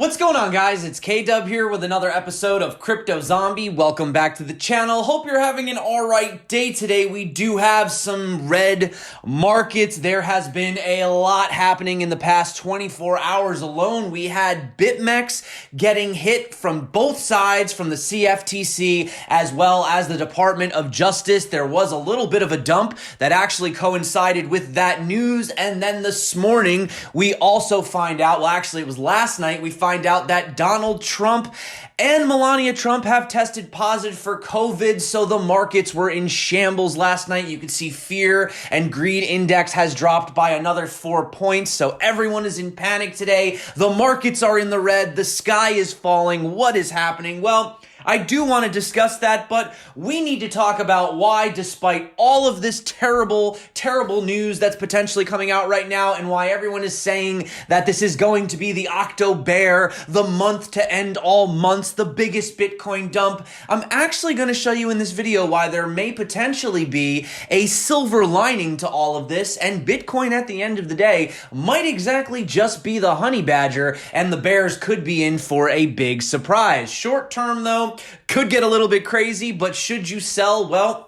What's going on, guys? It's K-Dub here with another episode of CryptoZombie. Welcome back to the channel. Hope you're having an alright day today. We do have some red markets. There has been a lot happening in the past 24 hours alone. We had BitMex getting hit from both sides, from the CFTC as well as the Department of Justice. There was a little bit of a dump that actually coincided with that news. And then this morning, we also find out, well, actually, it was last night, we find out that Donald Trump and Melania Trump have tested positive for COVID, so the markets were in shambles last night. You can see fear and greed index has dropped by another 4 points, so everyone is in panic today. The markets are in the red. The sky is falling. What is happening? Well, I do want to discuss that, but we need to talk about why, despite all of this terrible, terrible news that's potentially coming out right now, and why everyone is saying that this is going to be the OCTOBEAR, the month to end all months, the biggest Bitcoin dump, I'm actually going to show you in this video why there may potentially be a silver lining to all of this, and Bitcoin at the end of the day might exactly just be the honey badger, and the bears could be in for a big surprise. Short term, though, could get a little bit crazy, but should you sell? Well,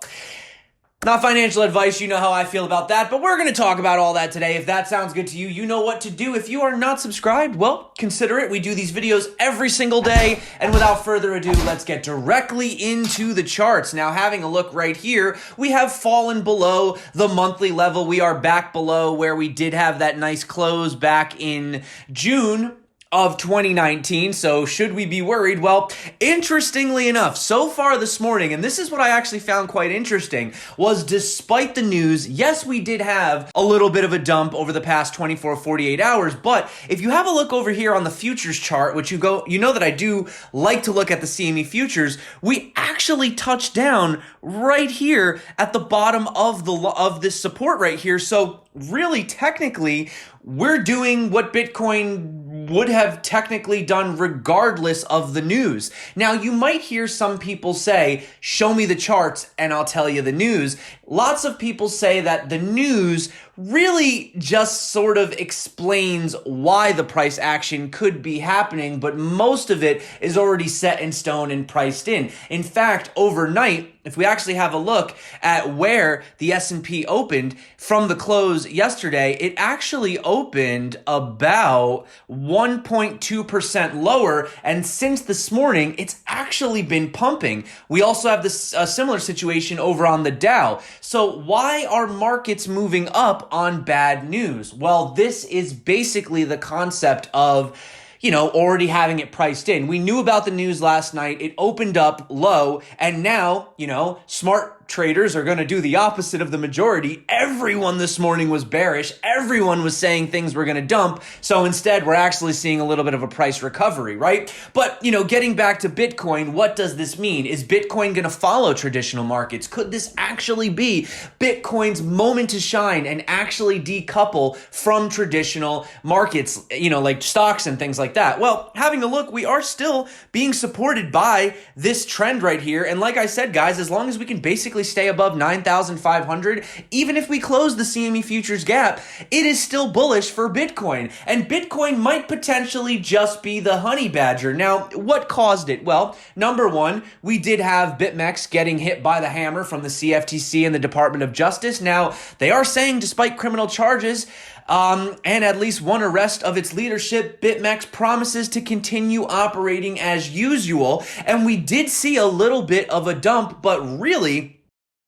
not financial advice, you know how I feel about that, but we're going to talk about all that today. If that sounds good to you, you know what to do. If you are not subscribed, well, consider it. We do these videos every single day, and without further ado, let's get directly into the charts. Now, having a look right here, we have fallen below the monthly level. We are back below where we did have that nice close back in June of 2019, so should we be worried? Well, interestingly enough, so far this morning, and this is what I actually found quite interesting, was despite the news, yes, we did have a little bit of a dump over the past 24, 48 hours, but if you have a look over here on the futures chart, which you know that I do like to look at the CME futures, we actually touched down right here at the bottom of this support right here, so really technically, we're doing what Bitcoin would have technically done regardless of the news. Now, you might hear some people say, show me the charts and I'll tell you the news. Lots of people say that the news really just sort of explains why the price action could be happening, but most of it is already set in stone and priced in. In fact, overnight, if we actually have a look at where the S&P opened from the close yesterday, it actually opened about 1.2% lower, and since this morning, it's actually been pumping. We also have this similar situation over on the Dow. So why are markets moving up on bad news? Well, this is basically the concept of already having it priced in. We knew about the news last night. It opened up low, and now, smart traders are going to do the opposite of the majority. Everyone this morning was bearish. Everyone was saying things were going to dump. So instead, we're actually seeing a little bit of a price recovery, right? But, getting back to Bitcoin, what does this mean? Is Bitcoin going to follow traditional markets? Could this actually be Bitcoin's moment to shine and actually decouple from traditional markets, like stocks and things like that? Well, having a look, we are still being supported by this trend right here. And like I said, guys, as long as we can basically stay above 9,500, even if we close the CME futures gap, it is still bullish for Bitcoin. And Bitcoin might potentially just be the honey badger. Now, what caused it? Well, number one, we did have BitMex getting hit by the hammer from the CFTC and the Department of Justice. Now, they are saying despite criminal charges, and at least one arrest of its leadership, BitMex promises to continue operating as usual. And we did see a little bit of a dump, but really,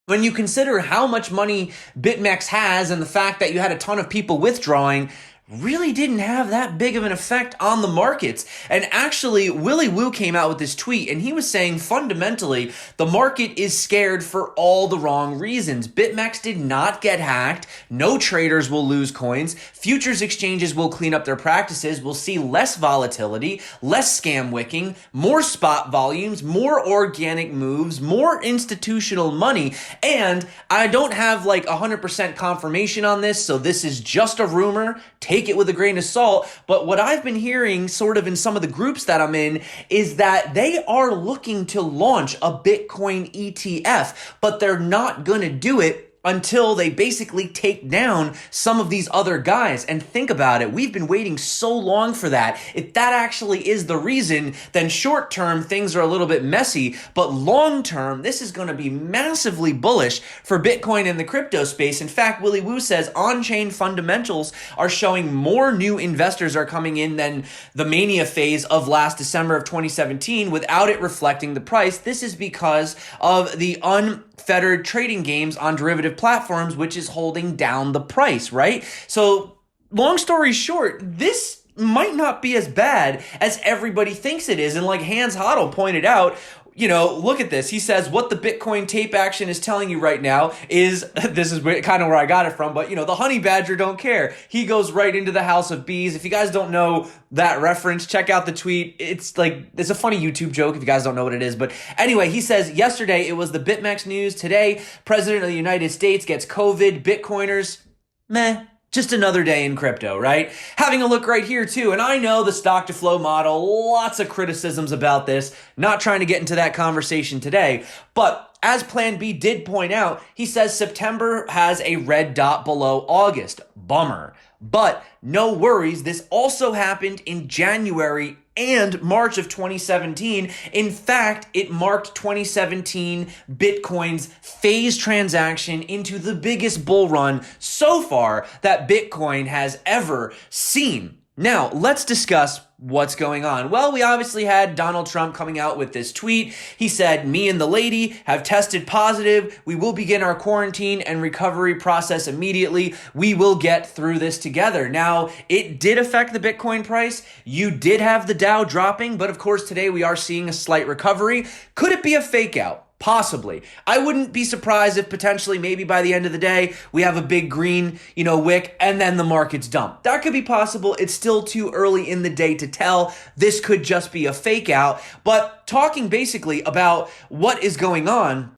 when you consider how much money BitMex has and the fact that you had a ton of people withdrawing, really didn't have that big of an effect on the markets. And actually, Willy Woo came out with this tweet, and he was saying fundamentally, the market is scared for all the wrong reasons. BitMex did not get hacked. No traders will lose coins. Futures exchanges will clean up their practices. We'll see less volatility, less scam wicking, more spot volumes, more organic moves, more institutional money. And I don't have like 100% confirmation on this, so this is just a rumor. Take it with a grain of salt, but what I've been hearing sort of in some of the groups that I'm in is that they are looking to launch a Bitcoin ETF, but they're not going to do it until they basically take down some of these other guys. And think about it, we've been waiting so long for that. If that actually is the reason, then short term things are a little bit messy, but long term this is going to be massively bullish for Bitcoin and the crypto space. In fact, Willy Woo says on-chain fundamentals are showing more new investors are coming in than the mania phase of last December of 2017 without it reflecting the price. This is because of the unfettered trading games on derivative platforms, which is holding down the price, right? So long story short, this might not be as bad as everybody thinks it is. And like Hans Hodel pointed out, look at this. He says what the Bitcoin tape action is telling you right now is, this is kind of where I got it from, but the honey badger don't care. He goes right into the house of bees. If you guys don't know that reference, check out the tweet. It's a funny YouTube joke if you guys don't know what it is. But anyway, he says yesterday it was the BitMex news. Today, President of the United States gets COVID. Bitcoiners, meh. Just another day in crypto, right? Having a look right here too, and I know the stock to flow model, lots of criticisms about this, not trying to get into that conversation today, but as Plan B did point out, he says September has a red dot below August. Bummer. But no worries, this also happened in January and March of 2017. In fact, it marked 2017 Bitcoin's phase transaction into the biggest bull run so far that Bitcoin has ever seen. Now, let's discuss what's going on. Well, we obviously had Donald Trump coming out with this tweet. He said, "Me and the lady have tested positive. We will begin our quarantine and recovery process immediately. We will get through this together." Now, it did affect the Bitcoin price. You did have the Dow dropping, but of course today we are seeing a slight recovery. Could it be a fake out? Possibly. I wouldn't be surprised if potentially maybe by the end of the day, we have a big green, wick and then the market's dumped. That could be possible. It's still too early in the day to tell. This could just be a fake out. But talking basically about what is going on,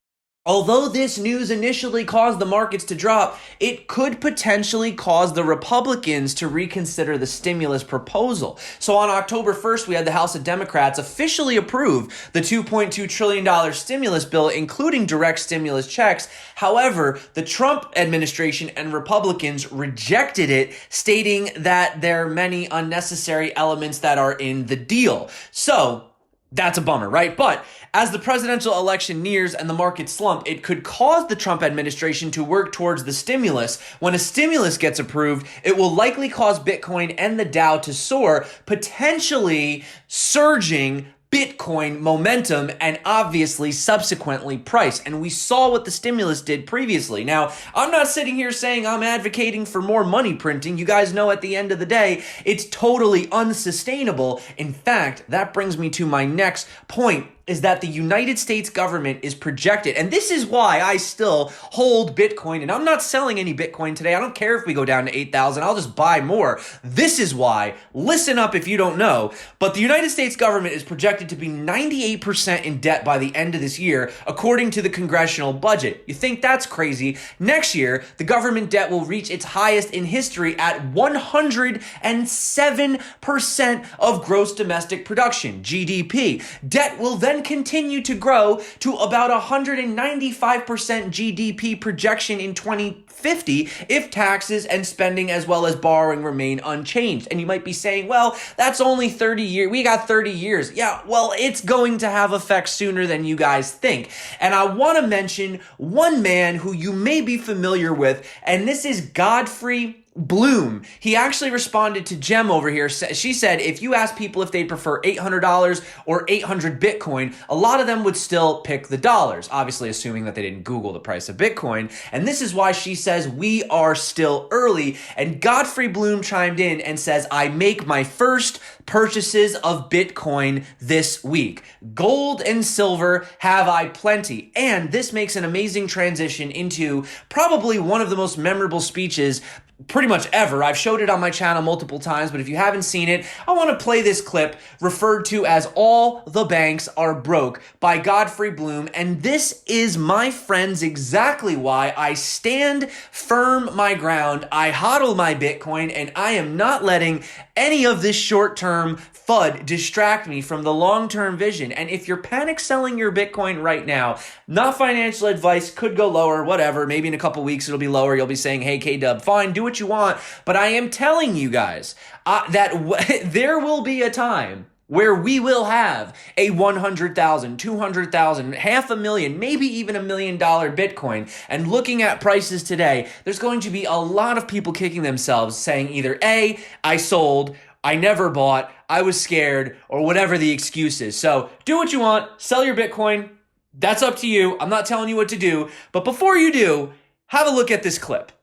although this news initially caused the markets to drop, it could potentially cause the Republicans to reconsider the stimulus proposal. So on October 1st, we had the House of Democrats officially approve the $2.2 trillion stimulus bill, including direct stimulus checks. However, the Trump administration and Republicans rejected it, stating that there are many unnecessary elements that are in the deal. So that's a bummer, right? But as the presidential election nears and the market slump, it could cause the Trump administration to work towards the stimulus. When a stimulus gets approved, it will likely cause Bitcoin and the Dow to soar, potentially surging Bitcoin momentum and obviously subsequently price. And we saw what the stimulus did previously. Now, I'm not sitting here saying I'm advocating for more money printing. You guys know at the end of the day, it's totally unsustainable. In fact, that brings me to my next point, is that the United States government is projected, and this is why I still hold Bitcoin, and I'm not selling any Bitcoin today. I don't care if we go down to 8,000, I'll just buy more. This is why, listen up if you don't know, but the United States government is projected to be 98% in debt by the end of this year, according to the congressional budget. You think that's crazy? Next year, the government debt will reach its highest in history at 107% of gross domestic production, GDP. Debt will then continue to grow to about 195% GDP projection in 2050 if taxes and spending as well as borrowing remain unchanged. And you might be saying, well, that's only 30 years. We got 30 years. Yeah, well, it's going to have effects sooner than you guys think. And I want to mention one man who you may be familiar with, and this is Godfrey Bloom. He actually responded to Jem over here. She said, if you ask people if they prefer $800 or 800 Bitcoin, a lot of them would still pick the dollars, obviously assuming that they didn't Google the price of Bitcoin. And this is why she says we are still early. And Godfrey Bloom chimed in and says, I make my first purchases of Bitcoin this week. Gold and silver have I plenty. And this makes an amazing transition into probably one of the most memorable speeches pretty much ever. I've showed it on my channel multiple times, but if you haven't seen it, I want to play this clip referred to as "All the Banks Are Broke" by Godfrey Blooms. And this is, my friends, exactly why I stand firm my ground. I hodl my Bitcoin, and I am not letting any of this short-term FUD distract me from the long-term vision. And if you're panic selling your Bitcoin right now, not financial advice, could go lower, whatever. Maybe in a couple weeks it'll be lower. You'll be saying, hey, K-Dub, fine, do what you want. But I am telling you guys that there will be a time where we will have a 100,000, 200,000, $500,000, maybe even $1 million Bitcoin. And looking at prices today, there's going to be a lot of people kicking themselves saying either A, I sold, I never bought, I was scared, or whatever the excuse is. So do what you want, sell your Bitcoin. That's up to you. I'm not telling you what to do. But before you do, have a look at this clip.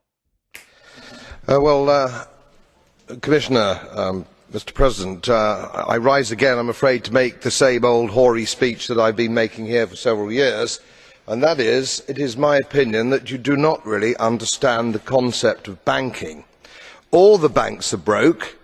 Commissioner, Mr. President, I rise again, I'm afraid, to make the same old hoary speech that I've been making here for several years, and that is, it is my opinion that you do not really understand the concept of banking. All the banks are broke.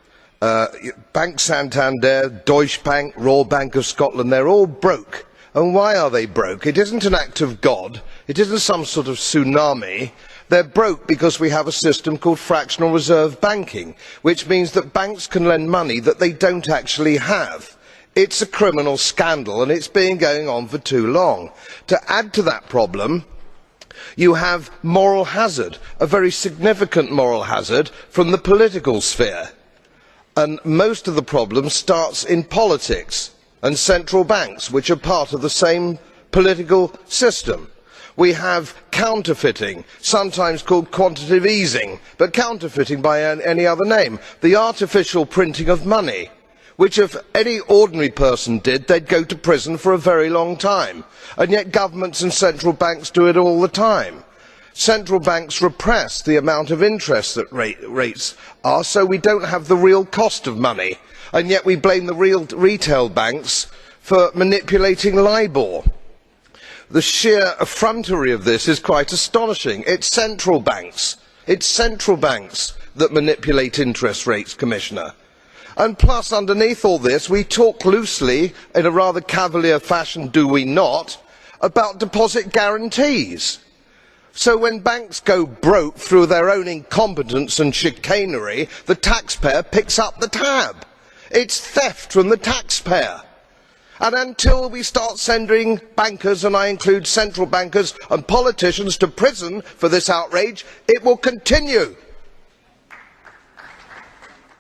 Bank Santander, Deutsche Bank, Royal Bank of Scotland, they're all broke. And why are they broke? It isn't an act of God. It isn't some sort of tsunami. They're broke because we have a system called fractional reserve banking, which means that banks can lend money that they don't actually have. It's a criminal scandal, and it's been going on for too long. To add to that problem, you have moral hazard, a very significant moral hazard from the political sphere. And most of the problem starts in politics and central banks, which are part of the same political system. We have counterfeiting, sometimes called quantitative easing, but counterfeiting by any other name. The artificial printing of money, which if any ordinary person did, they'd go to prison for a very long time. And yet governments and central banks do it all the time. Central banks repress the amount of interest that rates are, so we don't have the real cost of money. And yet we blame the real retail banks for manipulating LIBOR. The sheer effrontery of this is quite astonishing. It's central banks that manipulate interest rates, Commissioner. And plus, underneath all this, we talk loosely, in a rather cavalier fashion, do we not, about deposit guarantees. So when banks go broke through their own incompetence and chicanery, the taxpayer picks up the tab. It's theft from the taxpayer. And until we start sending bankers, and I include central bankers and politicians, to prison for this outrage, it will continue.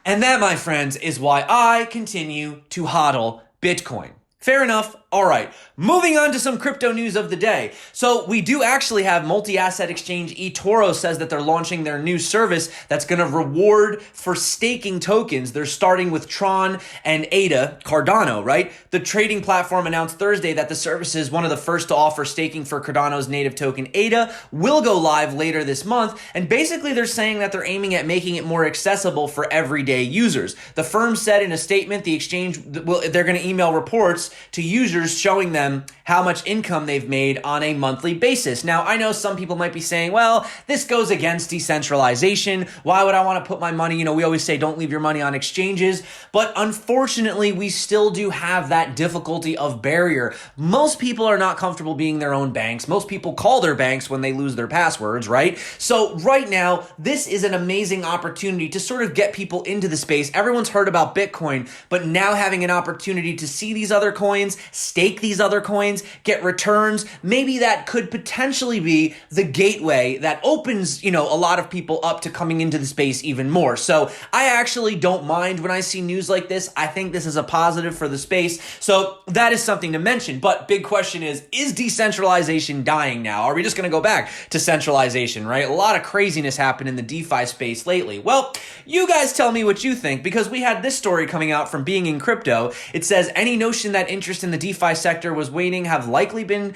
And that, my friends, is why I continue to hodl Bitcoin. Fair enough. All right, moving on to some crypto news of the day. So we do actually have multi-asset exchange eToro says that they're launching their new service that's going to reward for staking tokens. They're starting with Tron and ADA, Cardano, right? The trading platform announced Thursday that the service is one of the first to offer staking for Cardano's native token ADA, will go live later this month. And basically they're saying that they're aiming at making it more accessible for everyday users. The firm said in a statement the exchange, they're going to email reports to users showing them how much income they've made on a monthly basis. Now, I know some people might be saying, well, this goes against decentralization. Why would I want to put my money? We always say don't leave your money on exchanges. But unfortunately, we still do have that difficulty of barrier. Most people are not comfortable being their own banks. Most people call their banks when they lose their passwords, right? So right now, this is an amazing opportunity to sort of get people into the space. Everyone's heard about Bitcoin, but now having an opportunity to see these other coins, stake these other coins, get returns, maybe that could potentially be the gateway that opens, a lot of people up to coming into the space even more. So I actually don't mind when I see news like this. I think this is a positive for the space. So that is something to mention. But big question is decentralization dying now? Are we just going to go back to centralization, right? A lot of craziness happened in the DeFi space lately. Well, you guys tell me what you think, because we had this story coming out from Being in Crypto. It says any notion that interest in the DeFi sector was waning have likely been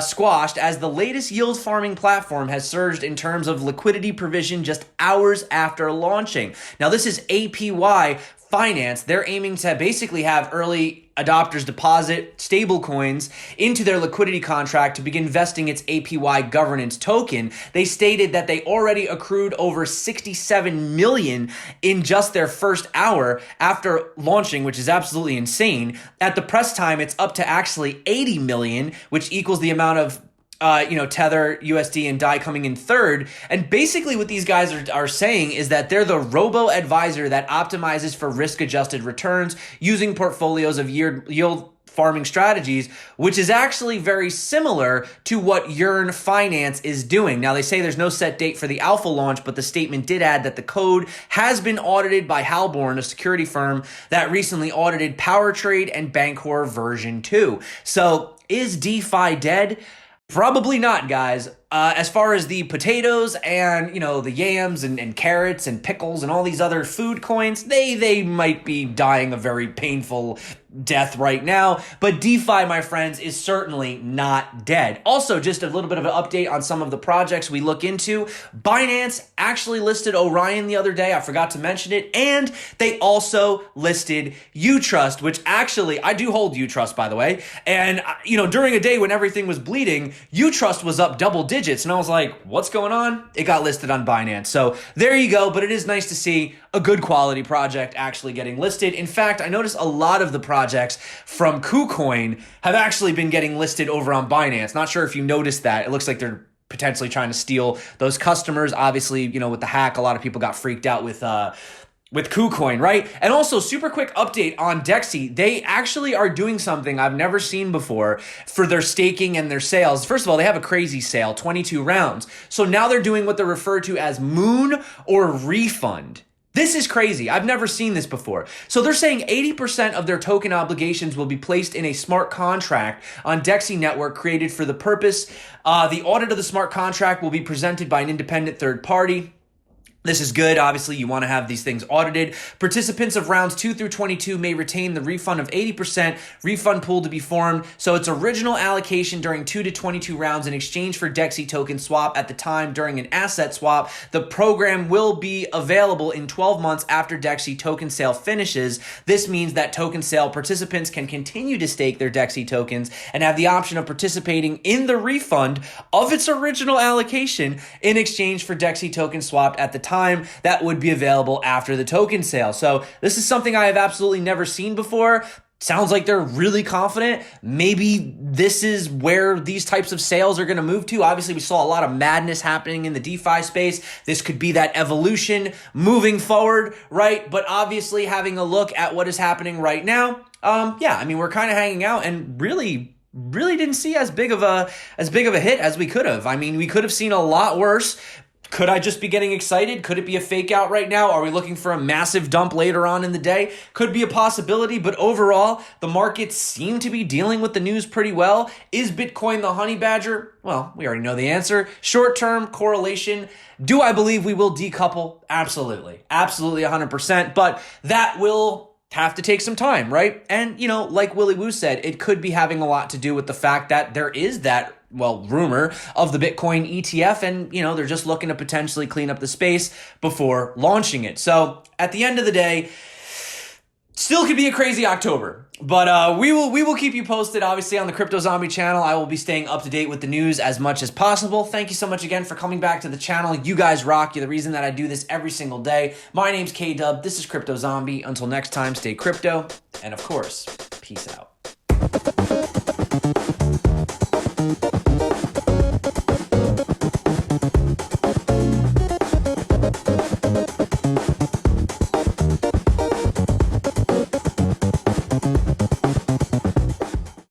squashed as the latest yield farming platform has surged in terms of liquidity provision just hours after launching. Now, this is APY finance, they're aiming to basically have early adopters deposit stablecoins into their liquidity contract to begin vesting its APY governance token. They stated that they already accrued over 67 million in just their first hour after launching, which is absolutely insane. At the press time, it's up to actually 80 million, which equals the amount of Tether, USD, and DAI coming in third. And basically what these guys are saying is that they're the robo-advisor that optimizes for risk-adjusted returns using portfolios of yield farming strategies, which is actually very similar to what Yearn Finance is doing. Now, they say there's no set date for the alpha launch, but the statement did add that the code has been audited by Halborn, a security firm that recently audited PowerTrade and Bancor version 2. So is DeFi dead? Probably not, guys. As far as the potatoes and, the yams and carrots and pickles and all these other food coins, they might be dying a very painful death right now. But DeFi, my friends, is certainly not dead. Also, just a little bit of an update on some of the projects we look into. Binance actually listed Orion the other day. I forgot to mention it. And they also listed Utrust, which actually, I do hold Utrust, by the way. And, during a day when everything was bleeding, Utrust was up double digits. And I was like, what's going on? It got listed on Binance. So there you go. But it is nice to see a good quality project actually getting listed. In fact, I noticed a lot of the projects from KuCoin have actually been getting listed over on Binance. Not sure if you noticed that. It looks like they're potentially trying to steal those customers. Obviously, with the hack, a lot of people got freaked out with KuCoin, right? And also, super quick update on Dexy. They actually are doing something I've never seen before for their staking and their sales. First of all, they have a crazy sale, 22 rounds. So now they're doing what they're referred to as Moon or Refund. This is crazy. I've never seen this before. So they're saying 80% of their token obligations will be placed in a smart contract on Dexy network created for the purpose. The audit of the smart contract will be presented by an independent third party. This is good. Obviously, you want to have these things audited. Participants of rounds 2 through 22 may retain the refund of 80% refund pool to be formed. So its original allocation during 2 to 22 rounds in exchange for Dexy token swap at the time during an asset swap. The program will be available in 12 months after Dexy token sale finishes. This means that token sale participants can continue to stake their Dexy tokens and have the option of participating in the refund of its original allocation in exchange for Dexy token swapped at the time that would be available after the token sale. So this is something I have absolutely never seen before. Sounds like they're really confident. Maybe this is where these types of sales are going to move to. Obviously, we saw a lot of madness happening in the DeFi space. This could be that evolution moving forward, right? But obviously, having a look at what is happening right now, we're kind of hanging out and really didn't see as big of a hit as we could have. I mean, we could have seen a lot worse. Could I just be getting excited? Could it be a fake out right now? Are we looking for a massive dump later on in the day? Could be a possibility, but overall, the markets seem to be dealing with the news pretty well. Is Bitcoin the honey badger? Well, we already know the answer. Short-term correlation. Do I believe we will decouple? Absolutely. Absolutely 100%, but that will have to take some time, right? And, like Willy Woo said, it could be having a lot to do with the fact that there is that rumor of the Bitcoin ETF, and they're just looking to potentially clean up the space before launching it. So at the end of the day, still could be a crazy October, but we will keep you posted. Obviously on the CryptoZombie channel, I will be staying up to date with the news as much as possible. Thank you so much again for coming back to the channel. You guys rock. You're the reason that I do this every single day. My name's K-Dub. This is CryptoZombie. Until next time, stay crypto, and of course, peace out.